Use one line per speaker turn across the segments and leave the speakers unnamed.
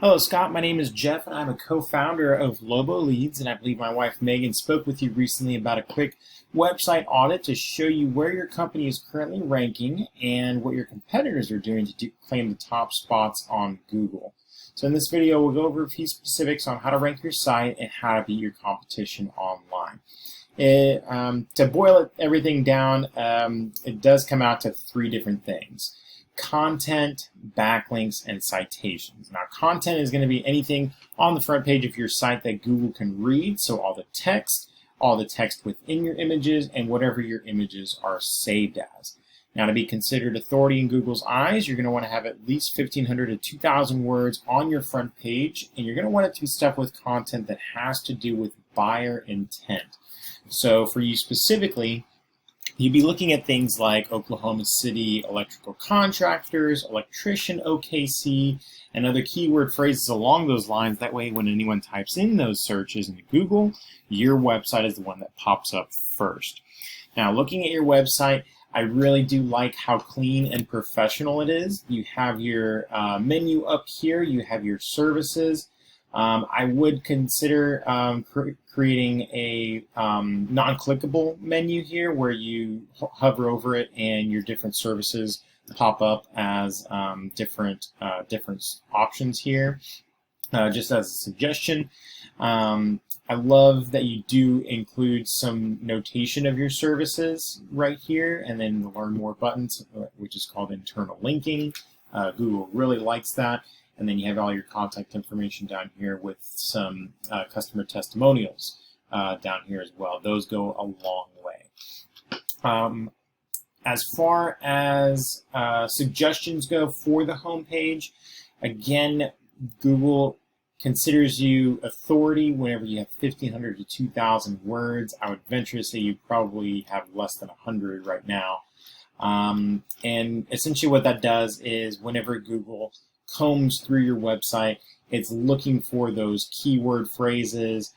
Hello, Scott. My name is Jeff, and I'm a co-founder of Lobo Leads, and I believe my wife Megan spoke with you recently about a quick website audit to show you where your company is currently ranking and what your competitors are doing to claim the top spots on Google. So in this video, we'll go over a few specifics on how to rank your site and how to beat your competition online. To boil everything down, it does come out to three different things: content, backlinks, and citations. Now, content is going to be anything on the front page of your site that Google can read, so all the text within your images, and whatever your images are saved as. Now, to be considered authority in Google's eyes, you're going to want to have at least 1,500 to 2,000 words on your front page, and you're going to want it to be stuff with content that has to do with buyer intent. So for you specifically, you'd be looking at things like Oklahoma City electrical contractors, electrician, OKC, and other keyword phrases along those lines. That way, when anyone types in those searches into Google, your website is the one that pops up first. Now, looking at your website, I really do like how clean and professional it is. You have your menu up here. You have your services. I would consider creating a non-clickable menu here where you hover over it and your different services pop up as different options here. Just as a suggestion, I love that you do include some notation of your services right here, and then the Learn More buttons, which is called internal linking. Google really likes that. And then you have all your contact information down here with some customer testimonials down here as well. Those go a long way. As far as suggestions go for the homepage, again, Google considers you authority whenever you have 1,500 to 2,000 words. I would venture to say you probably have less than 100 right now. And essentially what that does is whenever Google combs through your website, it's looking for those keyword phrases,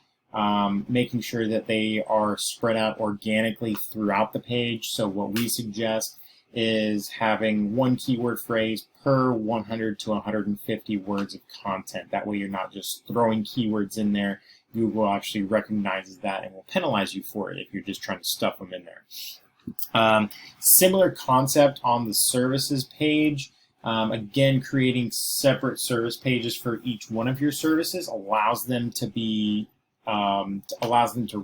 making sure that they are spread out organically throughout the page. So what we suggest is having one keyword phrase per 100 to 150 words of content. That way you're not just throwing keywords in there. Google actually recognizes that and will penalize you for it if you're just trying to stuff them in there. Similar concept on the services page. Again, creating separate service pages for each one of your services allows them to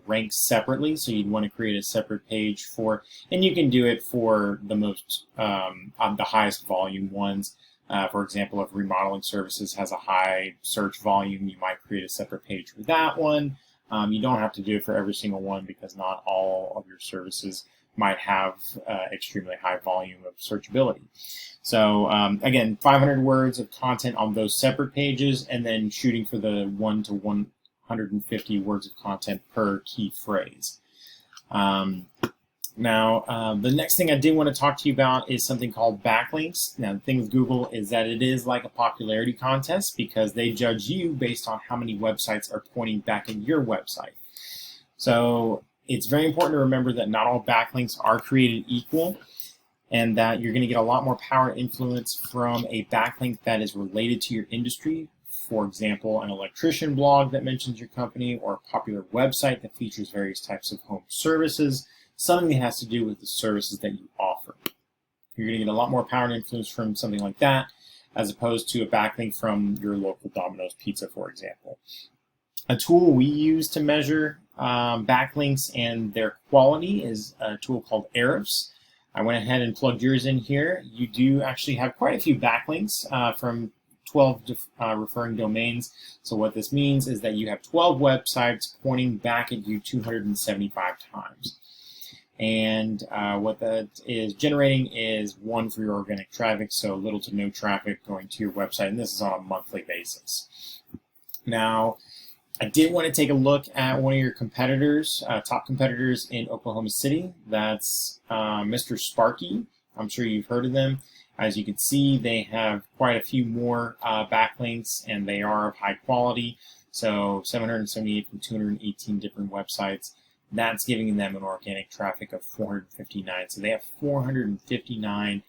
rank separately. So you'd want to create a separate page for, and you can do it for the most the highest volume ones. For example, if remodeling services has a high search volume, you might create a separate page for that one. You don't have to do it for every single one because not all of your services might have extremely high volume of searchability. So again, 500 words of content on those separate pages, and then shooting for the 1 to 150 words of content per key phrase. Now, the next thing I did want to talk to you about is something called backlinks. Now, the thing with Google is that it is like a popularity contest because they judge you based on how many websites are pointing back at your website. So it's very important to remember that not all backlinks are created equal, and that you're going to get a lot more power and influence from a backlink that is related to your industry. For example, an electrician blog that mentions your company, or a popular website that features various types of home services, something that has to do with the services that you offer. You're going to get a lot more power and influence from something like that, as opposed to a backlink from your local Domino's Pizza, for example. A tool we use to measure backlinks and their quality is a tool called Ahrefs. I went ahead and plugged yours in here. You do actually have quite a few backlinks from 12 referring domains. So what this means is that you have 12 websites pointing back at you 275 times. And what that is generating is one for your organic traffic, so little to no traffic going to your website, and this is on a monthly basis. Now, I did want to take a look at one of your competitors, top competitors in Oklahoma City. That's Mr. Sparky. I'm sure you've heard of them. As you can see, they have quite a few more backlinks, and they are of high quality. So 778 from 218 different websites. That's giving them an organic traffic of 459. So they have 459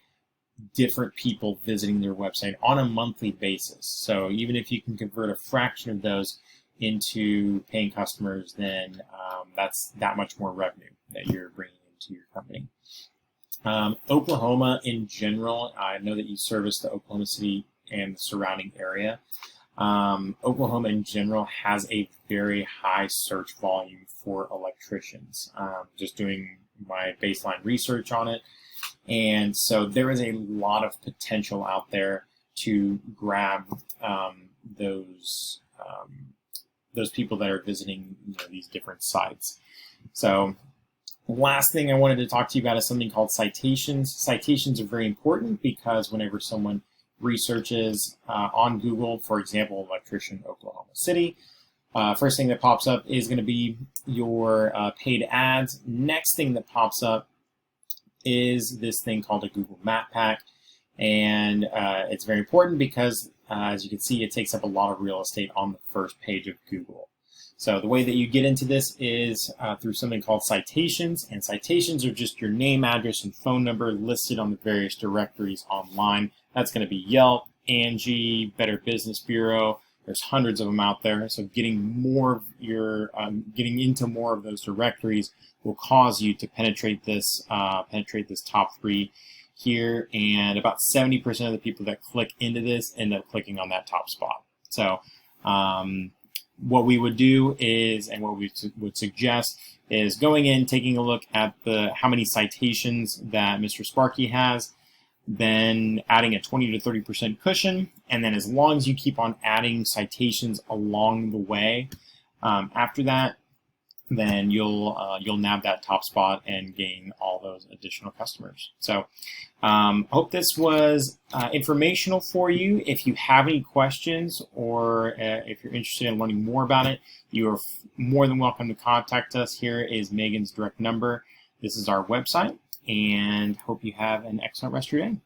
different people visiting their website on a monthly basis. So even if you can convert a fraction of those into paying customers, then that's that much more revenue that you're bringing into your company. Oklahoma in general, I know that you service the Oklahoma City and the surrounding area. Oklahoma in general has a very high search volume for electricians. Just doing my baseline research on it. And so there is a lot of potential out there to grab those people that are visiting these different sites. So last thing I wanted to talk to you about is something called citations. Citations are very important because whenever someone researches on Google, for example, electrician Oklahoma City, first thing that pops up is going to be your paid ads. Next thing that pops up is this thing called a Google Map Pack. And it's very important because, as you can see, it takes up a lot of real estate on the first page of Google. So the way that you get into this is through something called citations. And citations are just your name, address, and phone number listed on the various directories online. That's going to be Yelp, Angie, Better Business Bureau. There's hundreds of them out there. So getting more of your, getting into more of those directories will cause you to penetrate this top 3 here. And about 70% of the people that click into this end up clicking on that top spot. So what we would do is, and what we would suggest is going in, taking a look at how many citations that Mr. Sparky has, then adding a 20 to 30% cushion, and then as long as you keep on adding citations along the way, after that, then you'll nab that top spot and gain all those additional customers. So hope this was informational for you. If you have any questions or if you're interested in learning more about it, you are more than welcome to contact us. Here is Megan's direct number. This is our website, and hope you have an excellent rest of your day.